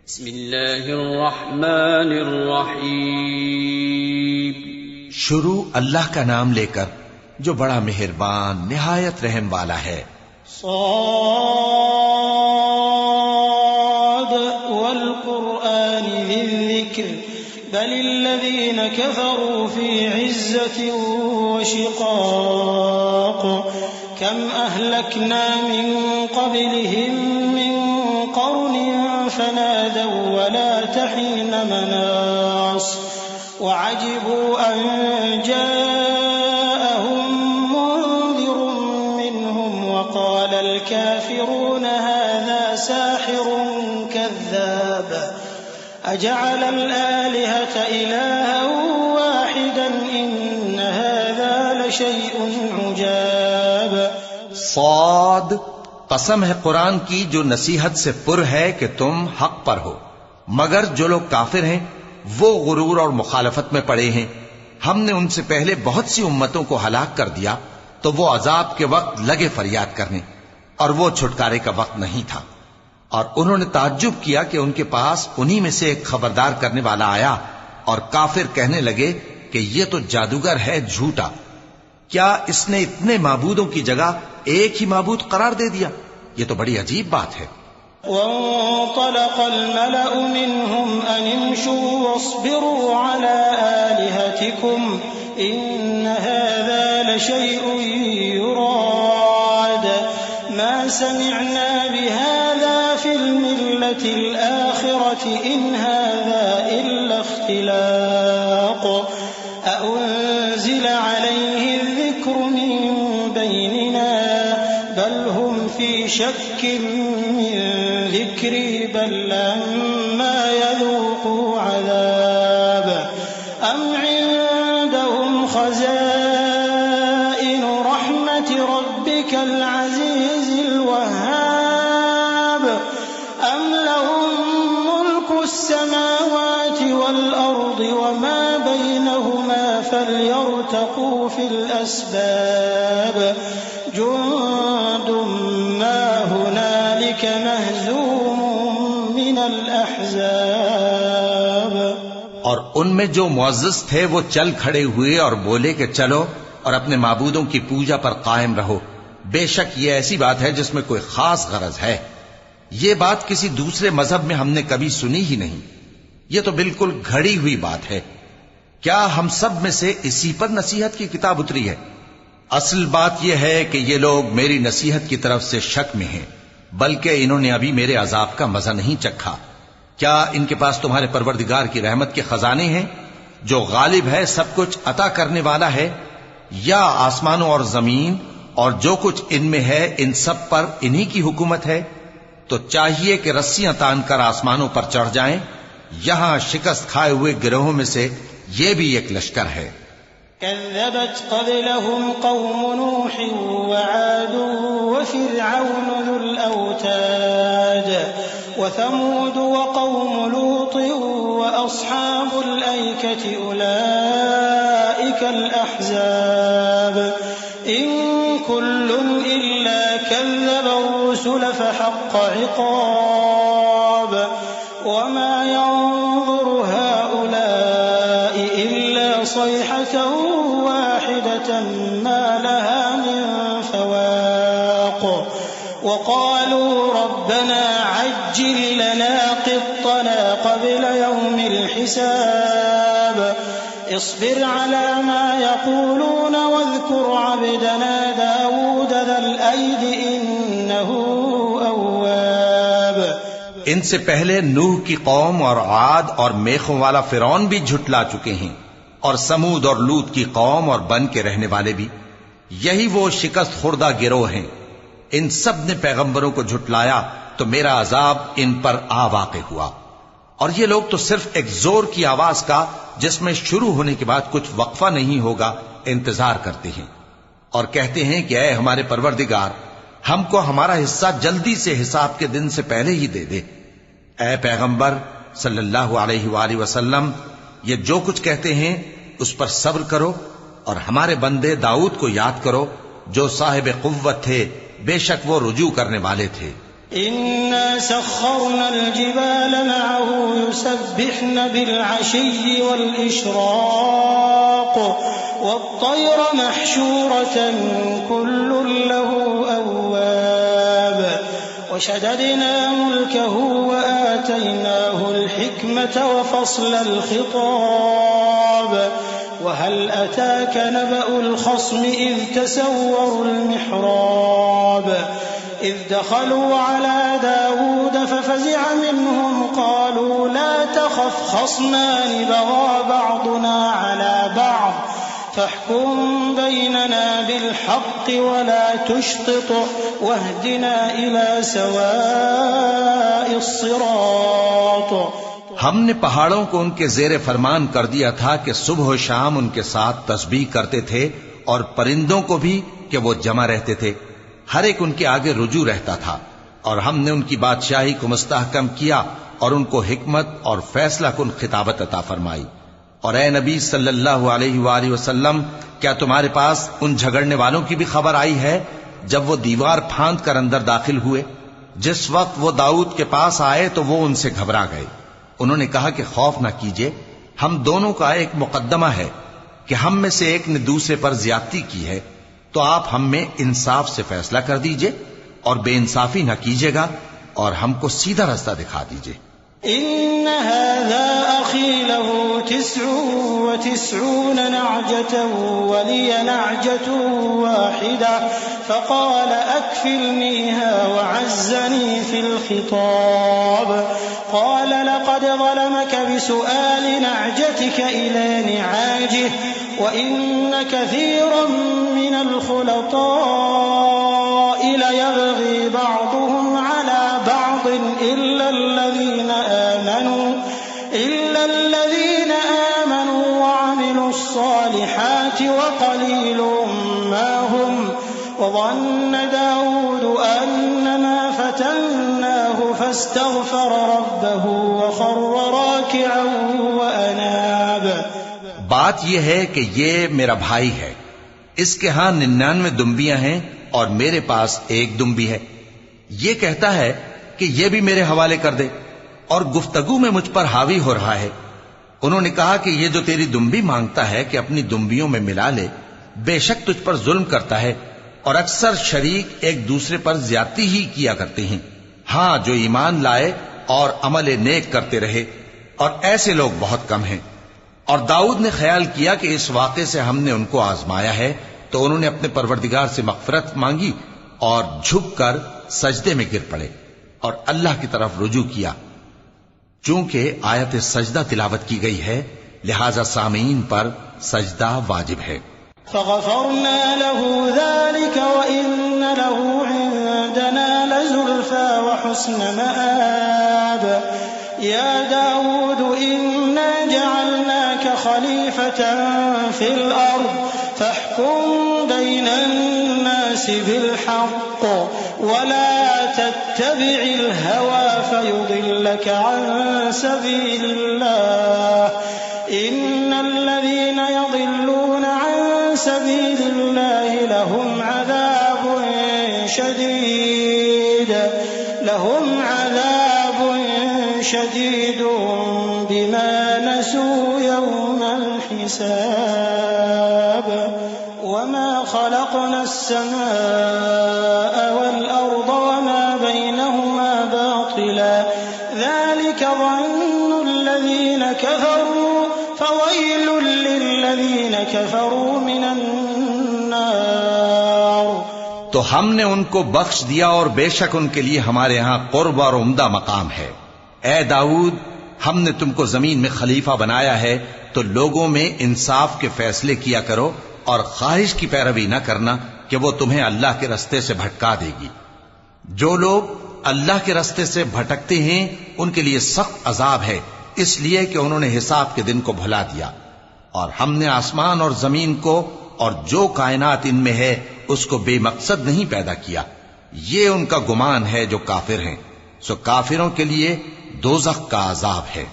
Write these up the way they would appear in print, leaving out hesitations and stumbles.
بسم اللہ الرحمن الرحیم۔ شروع اللہ کا نام لے کر جو بڑا مہربان نہایت رحم والا ہے۔ صاد والقرآن ذی الذکر بل الذین کفروا فی عزة وشقاق کم اہلکنا من قبلهم من قرن فنادوا ولا تحين مناص وعجبوا أن جاءهم منذر منهم وقال الكافرون هذا ساحر كذاب أجعل الآلهة إلها واحدا إن هذا لشيء عجاب۔ صاد، قسم ہے قرآن کی جو نصیحت سے پر ہے کہ تم حق پر ہو، مگر جو لوگ کافر ہیں وہ غرور اور مخالفت میں پڑے ہیں۔ ہم نے ان سے پہلے بہت سی امتوں کو ہلاک کر دیا تو وہ عذاب کے وقت لگے فریاد کرنے، اور وہ چھٹکارے کا وقت نہیں تھا۔ اور انہوں نے تعجب کیا کہ ان کے پاس انہی میں سے ایک خبردار کرنے والا آیا، اور کافر کہنے لگے کہ یہ تو جادوگر ہے جھوٹا، کیا اس نے اتنے معبودوں کی جگہ ایک ہی معبود قرار دے دیا؟ یہ تو بڑی عجیب بات ہے۔ وانطلق الملأ منهم أن امشوا واصبروا على آلهتكم إن هذا لشيء يراد ما سمعنا بهذا في الملة الآخرة إن هذا إلا اختلاق أأنزل عليه الذكر من بيننا بل هم في شك من ذكري بل لما يذوقوا عذاب أم عندهم خزائن رحمة ربك العزيز الوهاب أم لهم ملك السماوات والأرض وما بينهما فليرتقوا في الأسباب جند ما هنالك مهزوم من الأحزاب۔ اور ان میں جو معزز تھے وہ چل کھڑے ہوئے اور بولے کہ چلو اور اپنے معبودوں کی پوجا پر قائم رہو، بے شک یہ ایسی بات ہے جس میں کوئی خاص غرض ہے۔ یہ بات کسی دوسرے مذہب میں ہم نے کبھی سنی ہی نہیں، یہ تو بالکل گھڑی ہوئی بات ہے۔ کیا ہم سب میں سے اسی پر نصیحت کی کتاب اتری ہے؟ اصل بات یہ ہے کہ یہ لوگ میری نصیحت کی طرف سے شک میں ہیں، بلکہ انہوں نے ابھی میرے عذاب کا مزہ نہیں چکھا۔ کیا ان کے پاس تمہارے پروردگار کی رحمت کے خزانے ہیں جو غالب ہے، سب کچھ عطا کرنے والا ہے؟ یا آسمانوں اور زمین اور جو کچھ ان میں ہے ان سب پر انہی کی حکومت ہے؟ تو چاہیے کہ رسیاں تان کر آسمانوں پر چڑھ جائیں۔ یہاں شکست کھائے ہوئے گروہوں میں سے یہ بھی ایک لشکر ہے۔ كذبت قبلهم قوم نوح وعاد وفرعون ذو الأوتاد وثمود وقوم لوط وأصحاب الأيكة أولئك الأحزاب إن كل إلا كذب الرسل فحق عقاب وما ينظر هؤلاء إلا صيحة واحدة ما لها من فواق وقالوا ربنا عجل لنا قطنا قبل يوم الحساب اصبر على ما يقولون واذكر عبدنا داود ذا الأيد إنه أواب۔ ان سے پہلے نوح کی قوم اور عاد اور میخوں والا فرعون بھی جھٹلا چکے ہیں، اور سمود اور لوط کی قوم اور بن کے رہنے والے بھی۔ یہی وہ شکست خوردہ گروہ ہیں۔ ان سب نے پیغمبروں کو جھٹلایا تو میرا عذاب ان پر آ واقع ہوا۔ اور یہ لوگ تو صرف ایک زور کی آواز کا جس میں شروع ہونے کے بعد کچھ وقفہ نہیں ہوگا انتظار کرتے ہیں، اور کہتے ہیں کہ اے ہمارے پروردگار، ہم کو ہمارا حصہ جلدی سے حساب کے دن سے پہلے ہی دے دے۔ اے پیغمبر صلی اللہ علیہ وآلہ وسلم، یہ جو کچھ کہتے ہیں اس پر صبر کرو، اور ہمارے بندے داؤد کو یاد کرو جو صاحب قوت تھے، بے شک وہ رجوع کرنے والے تھے۔ إنا سخرنا الجبال معه يسبحن بالعشي والإشراق والطير محشورة كل له أواب وشددنا ملكه وآتيناه الحكمة وفصل الخطاب وهل أتاك نبأ الخصم إذ تسوروا المحراب إذ دخلوا على داود ففزع منهم قالوا لا تخف خصمان بغى بعضنا على بعض فاحكم بيننا بالحق ولا تشطط واهدنا إلى سواء الصراط. ہم نے پہاڑوں کو ان کے زیر فرمان کر دیا تھا کہ صبح و شام ان کے ساتھ تسبیح کرتے تھے اور پرندوں کو بھی کہ وہ جمع رہتے تھے، ہر ایک ان کے آگے رجوع رہتا تھا، اور ہم نے ان کی بادشاہی کو مستحکم کیا اور ان کو حکمت اور فیصلہ کن خطابت عطا فرمائی. اور اے نبی صلی اللہ علیہ وآلہ وسلم، کیا تمہارے پاس ان جھگڑنے والوں کی بھی خبر آئی ہے جب وہ دیوار پھاند کر اندر داخل ہوئے؟ جس وقت وہ داؤد کے پاس آئے تو وہ ان سے گھبرا گئے. انہوں نے کہا کہ خوف نہ کیجیے، ہم دونوں کا ایک مقدمہ ہے کہ ہم میں سے ایک نے دوسرے پر زیادتی کی ہے، تو آپ ہم میں انصاف سے فیصلہ کر دیجئے اور بے انصافی نہ کیجیے گا اور ہم کو سیدھا رستہ دکھا دیجئے. إن هذا أخي له 99 نعجة ولي نعجة واحدة فقال أكفلنيها وعزني في الخطاب. قال لقد ظلمك بسؤال نعجتك إلى نعاجه وإن كثيرا من الخلطاء ليبغي بعضهم على بعض إلا الذين آمنوا وعملوا الصالحات وقليل ما هم. وظن داود أنما فتناه فاستغفر ربه وخر راكعا وأناب. بات یہ ہے کہ یہ میرا بھائی ہے، اس کے ہاں 99 دمبیاں ہیں اور میرے پاس ایک دمبی ہے. یہ کہتا ہے کہ یہ بھی میرے حوالے کر دے اور گفتگو میں مجھ پر حاوی ہو رہا ہے. انہوں نے کہا کہ یہ جو تیری دمبی مانگتا ہے کہ اپنی دمبیوں میں ملا لے، بے شک تجھ پر ظلم کرتا ہے اور اکثر شریک ایک دوسرے پر زیادتی ہی کیا کرتے ہیں. ہاں، جو ایمان لائے اور عمل نیک کرتے رہے، اور ایسے لوگ بہت کم ہیں. اور داؤد نے خیال کیا کہ اس واقعے سے ہم نے ان کو آزمایا ہے، تو انہوں نے اپنے پروردگار سے مغفرت مانگی اور جھک کر سجدے میں گر پڑے اور اللہ کی طرف رجوع کیا. چونکہ آیت سجدہ تلاوت کی گئی ہے، لہذا سامعین پر سجدہ واجب ہے. فغفرنا له ذلك وإن له عندنا لزلفى وحسن مآب. يا داود إنا جعلناك خليفة في الأرض فاحكم بين الناس بالحق ولا تتبع الهوى فيضلك عن سبيل الله. إن الذين يضلون عن سبيل الله لهم عذاب شديد بما نسوا يوم الحساب. وما خلقنا السماء والأرض وما بينهما باطلا ذلك ظن الذين كفروا فويل للذين كفروا من النار. تو ہم نے ان کو بخش دیا اور بے شک ان کے لیے ہمارے ہاں قرب اور عمدہ مقام ہے. اے داؤد، ہم نے تم کو زمین میں خلیفہ بنایا ہے، تو لوگوں میں انصاف کے فیصلے کیا کرو اور خواہش کی پیروی نہ کرنا کہ وہ تمہیں اللہ کے رستے سے بھٹکا دے گی. جو لوگ اللہ کے رستے سے بھٹکتے ہیں ان کے لیے سخت عذاب ہے، اس لیے کہ انہوں نے حساب کے دن کو بھلا دیا. اور ہم نے آسمان اور زمین کو اور جو کائنات ان میں ہے اس کو بے مقصد نہیں پیدا کیا. یہ ان کا گمان ہے جو کافر ہیں، سو کافروں کے لیے دوزخ کا عذاب ہے.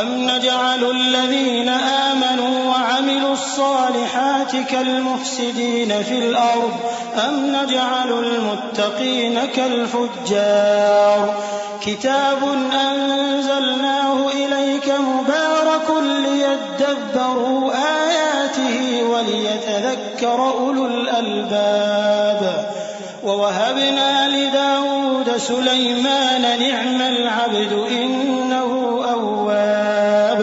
أَمْ نَجْعَلُ الَّذِينَ آمَنُوا وَعَمِلُوا الصَّالِحَاتِ كَالْمُفْسِدِينَ فِي الْأَرْضِ أَمْ نَجْعَلُ الْمُتَّقِينَ كَالْفُجَّارِ كِتَابٌ أَنزَلْنَاهُ إِلَيْكَ مُبَارَكٌ لِيَدَّبَّرُوا آيَاتِهِ وَلِيَتَذَكَّرَ أُولُو الْأَلْبَابِ وَوَهَبْنَا لِدَاوُودَ سُلَيْمَانَ نِعْمَ الْعَبْدُ إِنَّهُ أَوَّابٌ۔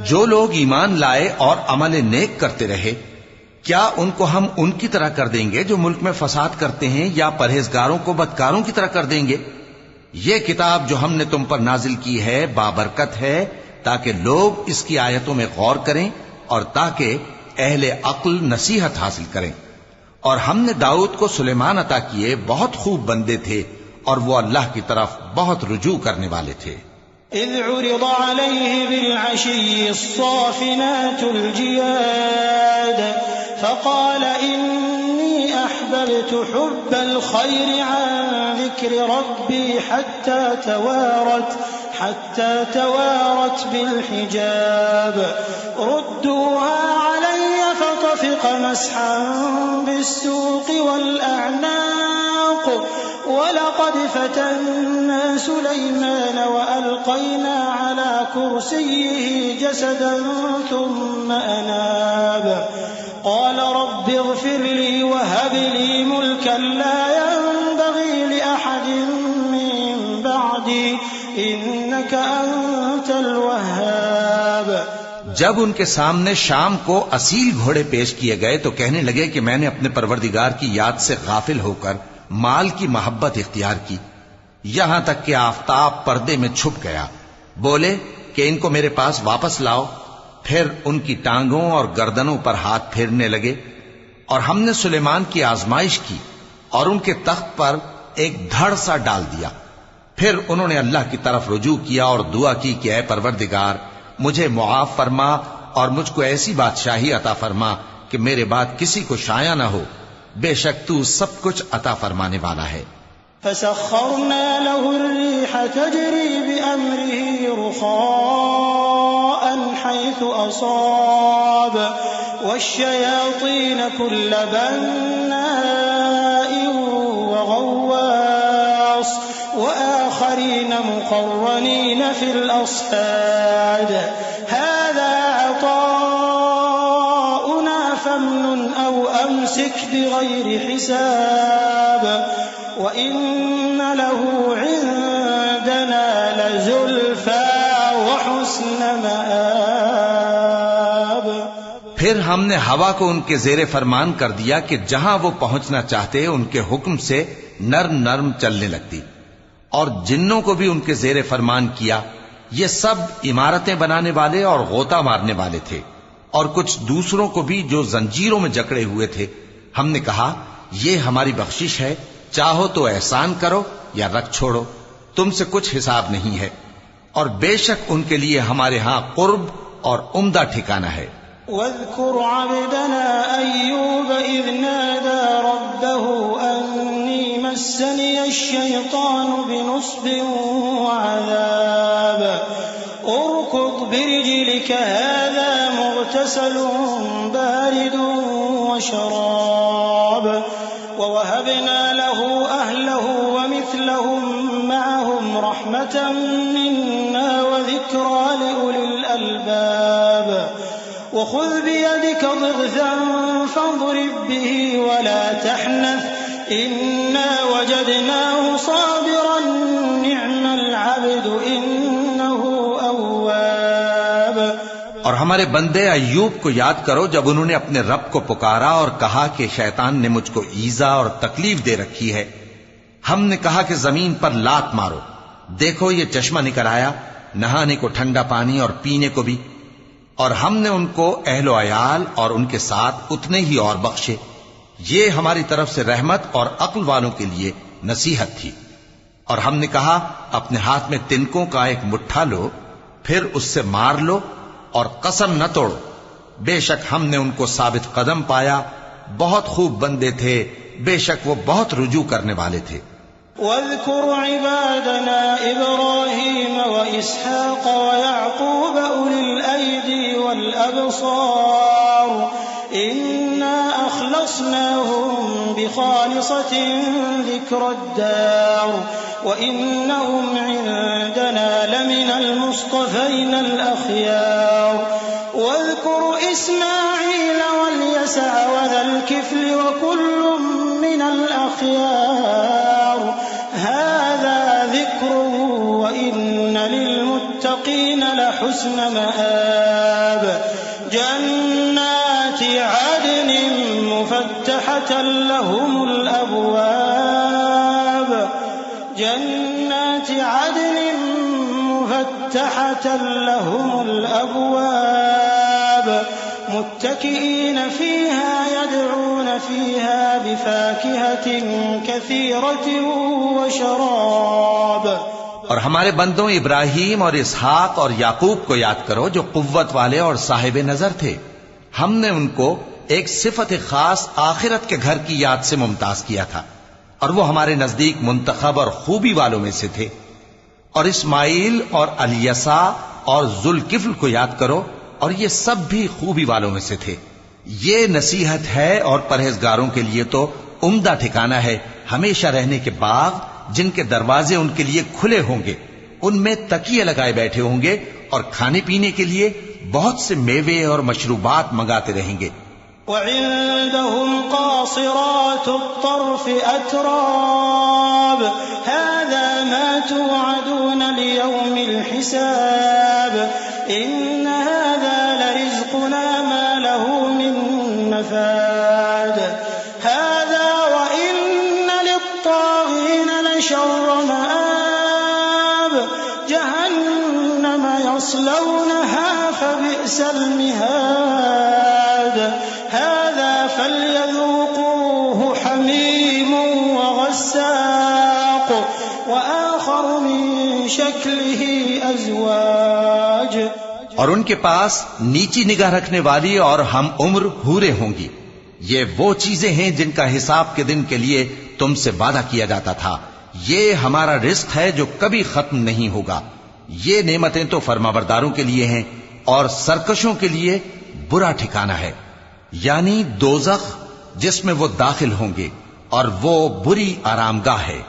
جو لوگ ایمان لائے اور عمل نیک کرتے رہے، کیا ان کو ہم ان کی طرح کر دیں گے جو ملک میں فساد کرتے ہیں، یا پرہیزگاروں کو بدکاروں کی طرح کر دیں گے؟ یہ کتاب جو ہم نے تم پر نازل کی ہے بابرکت ہے، تاکہ لوگ اس کی آیتوں میں غور کریں اور تاکہ اہل عقل نصیحت حاصل کریں۔ اور ہم نے داؤد کو سلیمان عطا کیے، بہت خوب بندے تھے اور وہ اللہ کی طرف بہت رجوع کرنے والے تھے۔ إذ عرض عليه بالعشي الصافنات الجياد فقال إني أحببت حب الخير عن ذكر ربي حتى توارت بالحجاب ردوها علي فطفق مسحا بالسوق والأعناق ولقد فتنا سليمان وألقينا على كرسيه جسدا ثم أناب قال رب اغفر لي وهب لي ملكا لا ينبغي لأحد من بعدي إنك أنت الوهاب۔ جب ان کے سامنے شام کو اصیل گھوڑے پیش کیے گئے تو کہنے لگے کہ میں نے اپنے پروردگار کی یاد سے غافل ہو کر مال کی محبت اختیار کی، یہاں تک کہ آفتاب پردے میں چھپ گیا۔ بولے کہ ان کو میرے پاس واپس لاؤ۔ پھر ان کی ٹانگوں اور گردنوں پر ہاتھ پھیرنے لگے، اور ہم نے سلیمان کی آزمائش کی اور ان کے تخت پر ایک دھڑ سا ڈال دیا۔ پھر انہوں نے اللہ کی طرف رجوع کیا اور دعا کی کہ اے پروردگار مجھے معاف فرما اور مجھ کو ایسی بادشاہی عطا فرما کہ میرے بعد کسی کو شایع نہ ہو، بے شک تو سب کچھ عطا فرمانے والا ہے۔ فسخرنا له الريح تجري بأمره رخاء حيث أصاب والشياطين كل بناء وغواص وآخرين مقرنين في الأصفاد هذا عطاؤنا فامنن أو أمسك بغير حساب وَإِنَّ لَهُ عِندَنَا لَزُلْفَىٰ وَحُسْنَ مَآبٍ۔ پھر ہم نے ہوا کو ان کے زیر فرمان کر دیا کہ جہاں وہ پہنچنا چاہتے ان کے حکم سے نرم نرم چلنے لگتی، اور جنوں کو بھی ان کے زیر فرمان کیا۔ یہ سب عمارتیں بنانے والے اور غوطہ مارنے والے تھے، اور کچھ دوسروں کو بھی جو زنجیروں میں جکڑے ہوئے تھے۔ ہم نے کہا یہ ہماری بخشش ہے، چاہو تو احسان کرو یا رکھ چھوڑو، تم سے کچھ حساب نہیں ہے، اور بے شک ان کے لیے ہمارے ہاں قرب اور عمدہ ٹھکانہ ہے۔ وَاذْكُرْ عَبْدَنَا أَيُّوبَ إِذْ نَادَى رَبَّهُ أَنِّي مَسَّنِيَ الشَّيْطَانُ بِنُصْبٍ وَعَذَابٍ ارْكُضْ بِرِجْلِكَ هَذَا مُغْتَسَلٌ بَارِدٌ وَشَرَابٌ وَوَهَبْنَا لَهُ أَهْلَهُ وَمِثْلَهُم مَّعَهُمْ رَحْمَةً مِّنَّا وَذِكْرَىٰ لِأُولِي الْأَلْبَابِ وَخُذْ بِيَدِكَ ضِغْثًا فَاضْرِب بِّهِ وَلَا تَحْنَثْ إِنَّا وَجَدْنَاهُ صَابِرًا نِّعْمَ الْعَبْدُ إِنَّهُ أَوَّابٌ۔ اور ہمارے بندے ایوب کو یاد کرو جب انہوں نے اپنے رب کو پکارا اور کہا کہ شیطان نے مجھ کو ایذا اور تکلیف دے رکھی ہے۔ ہم نے کہا کہ زمین پر لات مارو، دیکھو یہ چشمہ نکل آیا، نہانے کو ٹھنڈا پانی اور پینے کو بھی، اور ہم نے ان کو اہل و عیال اور ان کے ساتھ اتنے ہی اور بخشے۔ یہ ہماری طرف سے رحمت اور عقل والوں کے لیے نصیحت تھی۔ اور ہم نے کہا اپنے ہاتھ میں تنکوں کا ایک مٹھا لو، پھر اس سے مار لو اور قسم نہ توڑو، بے شک ہم نے ان کو ثابت قدم پایا، بہت خوب بندے تھے، بے شک وہ بہت رجوع کرنے والے تھے۔ واذكر عبادنا إبراهيم وإسحاق ويعقوب أولي الأيدي والأبصار إنا أخلصناهم بخالصة ذكر الدار وإنهم عندنا لمن المصطفين الأخيار واذكر إسماعيل واليسع وذا الكفل وكل من الأخيار هذا ذكر وإن للمتقين لحسن مآب جنات عدن مفتحة لهم الأبواب جنات عدن مفتحة لهم الأبواب متكئين فيها يدعون فيها بفاكهة كثيرة وشراب. اور ہمارے بندوں ابراہیم اور اسحاق اور یعقوب کو یاد کرو جو قوت والے اور صاحب نظر تھے. ہم نے ان کو ایک صفت خاص آخرت کے گھر کی یاد سے ممتاز کیا تھا اور وہ ہمارے نزدیک منتخب اور خوبی والوں میں سے تھے. اور اسماعیل اور الیسع اور ذوالکفل کو یاد کرو اور یہ سب بھی خوبی والوں میں سے تھے. یہ نصیحت ہے اور پرہیزگاروں کے لیے تو عمدہ ٹھکانہ ہے ہمیشہ رہنے کے باغ جن کے دروازے ان کے لیے کھلے ہوں گے, ان میں تکیے لگائے بیٹھے ہوں گے اور کھانے پینے کے لیے بہت سے میوے اور مشروبات منگاتے رہیں گے. وعندهم قاصرات الطرف أتراب هذا ما توعدون ليوم الحساب إن هذا لرزقنا ما له من نفاد هذا وإن للطاغين لشر مآب جهنم يصلونها فبئس المهاد هذا فليذوقوه حميم وغساق وآخر من شكله أزواج. اور ان کے پاس نیچی نگاہ رکھنے والی اور ہم عمر حوریں ہوں گی. یہ وہ چیزیں ہیں جن کا حساب کے دن کے لیے تم سے وعدہ کیا جاتا تھا. یہ ہمارا رزق ہے جو کبھی ختم نہیں ہوگا. یہ نعمتیں تو فرمانبرداروں کے لیے ہیں اور سرکشوں کے لیے برا ٹھکانہ ہے, یعنی دوزخ جس میں وہ داخل ہوں گے اور وہ بری آرامگاہ ہے.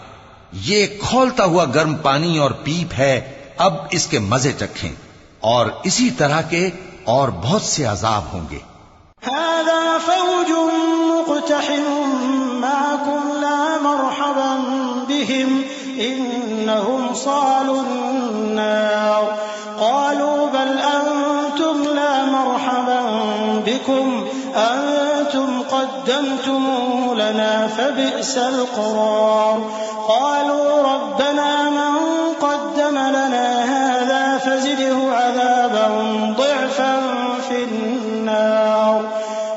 یہ کھولتا ہوا گرم پانی اور پیپ ہے, اب اس کے مزے چکھیں. اور اسی طرح کے اور بہت سے عذاب ہوں گے. هذا فوج مقتحم معكم لا مرحبا بهم إنهم صالوا النار قالوا بل أنتم لا مرحبا بكم أنتم قدمتموه لنا فبئس القرار قالوا ربنا من قدم لنا هذا فزده عذابا ضعفا في النار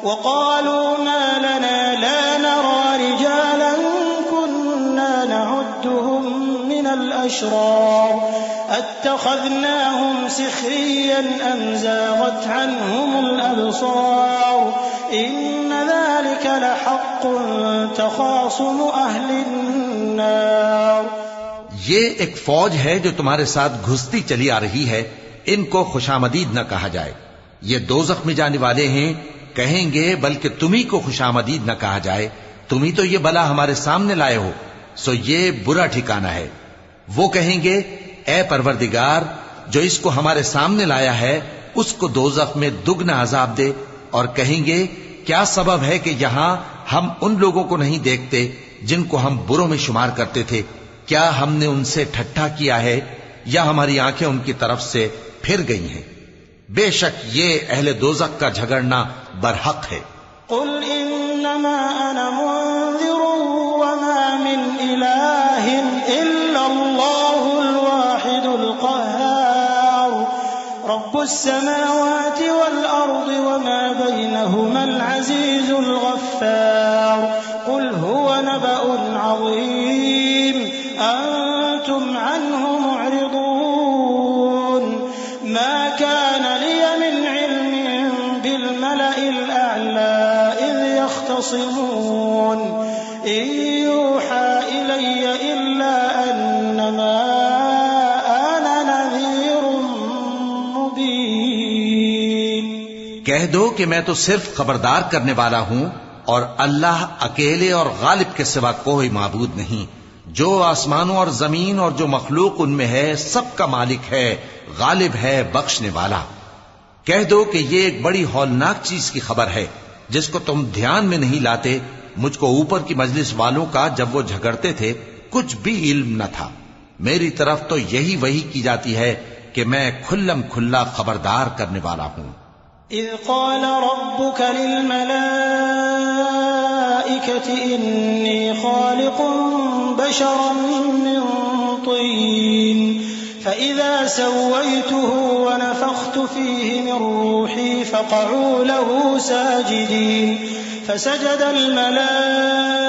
وقالوا ما لنا لا نرى رجالا كنا نعدهم من الأشرار اتخذناهم سخريا أم زاغت عنهم الأبصار إن ذلك لحق تخاصم أهل النار. یہ ایک فوج ہے جو تمہارے ساتھ گھستی چلی آ رہی ہے, ان کو خوشامدید نہ کہا جائے. یہ دوزخ میں جانے والے ہیں, کہیں گے بلکہ تمہیں کو خوشامدید نہ کہا جائے, تمہیں تو یہ بلا ہمارے سامنے لائے ہو, سو یہ برا ٹھکانہ ہے. وہ کہیں گے اے پروردگار جو اس کو ہمارے سامنے لایا ہے اس کو دوزخ میں دگنا عذاب دے, اور کہیں گے کیا سبب ہے کہ یہاں ہم ان لوگوں کو نہیں دیکھتے جن کو ہم بروں میں شمار کرتے تھے؟ کیا ہم نے ان سے ٹھٹھا کیا ہے یا ہماری آنکھیں ان کی طرف سے پھر گئی ہیں؟ بے شک یہ اہل دوزخ کا جھگڑنا برحق ہے. قل انما انا منذر وما من اله الا الله الواحد القهار رب السماوات والارض وما بينهما العزيز الغفار قل هو نبأ عظيم انتم عنه معرضون ما كان لي من علم بالملأ الأعلى إذ يختصمون إن يوحى إلي إلا کہہ دو کہ میں تو صرف خبردار کرنے والا ہوں، اور اللہ اکیلے اور غالب کے سوا کوئی معبود نہیں، جو آسمانوں اور زمین اور جو مخلوق ان میں ہے سب کا مالک ہے، غالب ہے، بخشنے والا۔ کہہ دو کہ یہ ایک بڑی ہولناک چیز کی خبر ہے جس کو تم دھیان میں نہیں لاتے۔ مجھ کو اوپر کی مجلس والوں کا جب وہ جھگڑتے تھے کچھ بھی علم نہ تھا، میری طرف تو یہی وحی کی جاتی ہے کہ میں کھلم کھلا خبردار کرنے والا ہوں۔ اذ قال ربك للملائكة انی خالق بشرا من طین فإذا سويته ونفخت فيه من روحي فقعوا له ساجدين فسجد الملائكة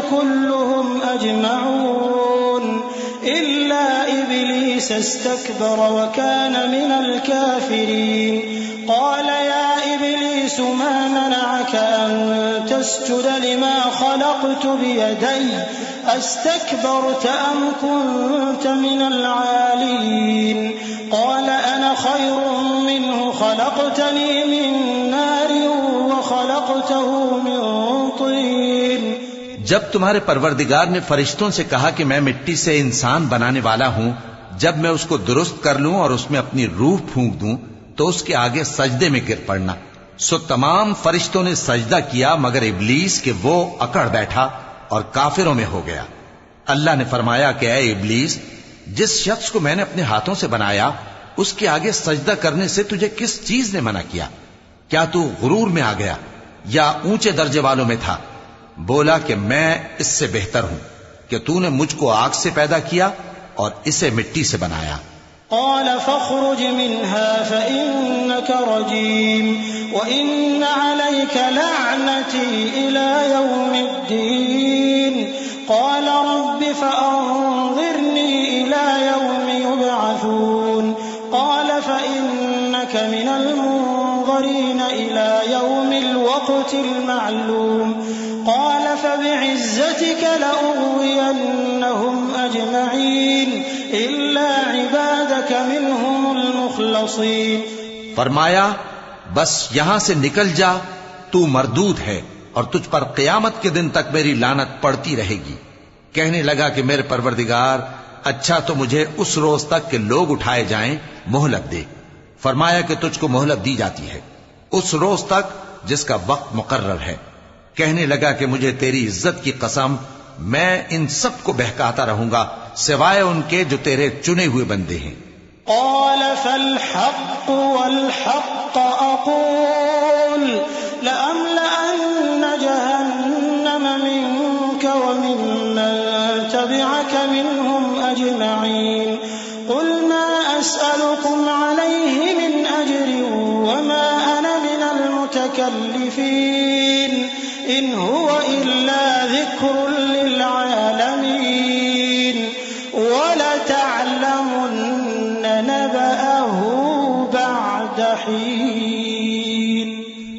كلهم أجمعون إلا إبليس استكبر وكان من الكافرين قال يا إبليس ما منعك أن تسجد لما خلقت بيدي أستكبرت أم كنت من العالين قال أنا خير منه خلقتني من نار وخلقته من طين۔ جب تمہارے پروردگار نے فرشتوں سے کہا کہ میں مٹی سے انسان بنانے والا ہوں، جب میں اس کو درست کر لوں اور اس میں اپنی روح پھونک دوں تو اس کے آگے سجدے میں گر پڑنا۔ سو تمام فرشتوں نے سجدہ کیا مگر ابلیس کہ وہ اکڑ بیٹھا اور کافروں میں ہو گیا۔ اللہ نے فرمایا کہ اے ابلیس، جس شخص کو میں نے اپنے ہاتھوں سے بنایا اس کے آگے سجدہ کرنے سے تجھے کس چیز نے منع کیا؟ کیا تو غرور میں آ گیا یا اونچے درجے والوں میں تھا؟ بولا کہ میں اس سے بہتر ہوں کہ تو نے مجھ کو آگ سے پیدا کیا اور اسے مٹی سے بنایا۔ قال فاخرج منها فإنك رجيم وإن عليك لعنتي إلى يوم الدين قال رب فأنظرني إلى يوم يبعثون قال فإنك من المنظرين إلى يوم الوقت المعلوم قال فبعزتك لأغوينهم أجمعين إلا عبادك منهم المخلصين۔ فرمایا بس یہاں سے نکل جا، تو مردود ہے اور تجھ پر قیامت کے دن تک میری لعنت پڑتی رہے گی۔ کہنے لگا کہ میرے پروردگار، اچھا تو مجھے اس روز تک کہ لوگ اٹھائے جائیں مہلت دے۔ فرمایا کہ تجھ کو مہلت دی جاتی ہے اس روز تک جس کا وقت مقرر ہے۔ کہنے لگا کہ مجھے تیری عزت کی قسم، میں ان سب کو بہکاتا رہوں گا سوائے ان کے جو تیرے چنے ہوئے بندے ہیں۔ قال فالحق والحق أقول لأملأن جهنم منك وممن تبعك منهم أجمعين قل ما أسألكم عليه من أجر وما أنا من المتكلفين إن هو إلا ذكر للعالمين ولتعلمن نبأه بعد حين۔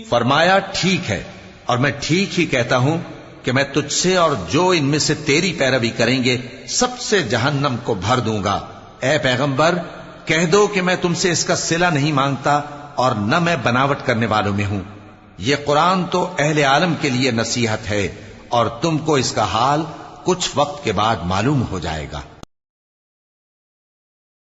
فرمایا ٹھیک ہے، اور میں ٹھیک ہی کہتا ہوں کہ میں تجھ سے اور جو ان میں سے تیری پیروی کریں گے سب سے جہنم کو بھر دوں گا۔ اے پیغمبر، کہہ دو کہ میں تم سے اس کا صلہ نہیں مانگتا اور نہ میں بناوٹ کرنے والوں میں ہوں۔ یہ قرآن تو اہل عالم کے لیے نصیحت ہے اور تم کو اس کا حال کچھ وقت کے بعد معلوم ہو جائے گا۔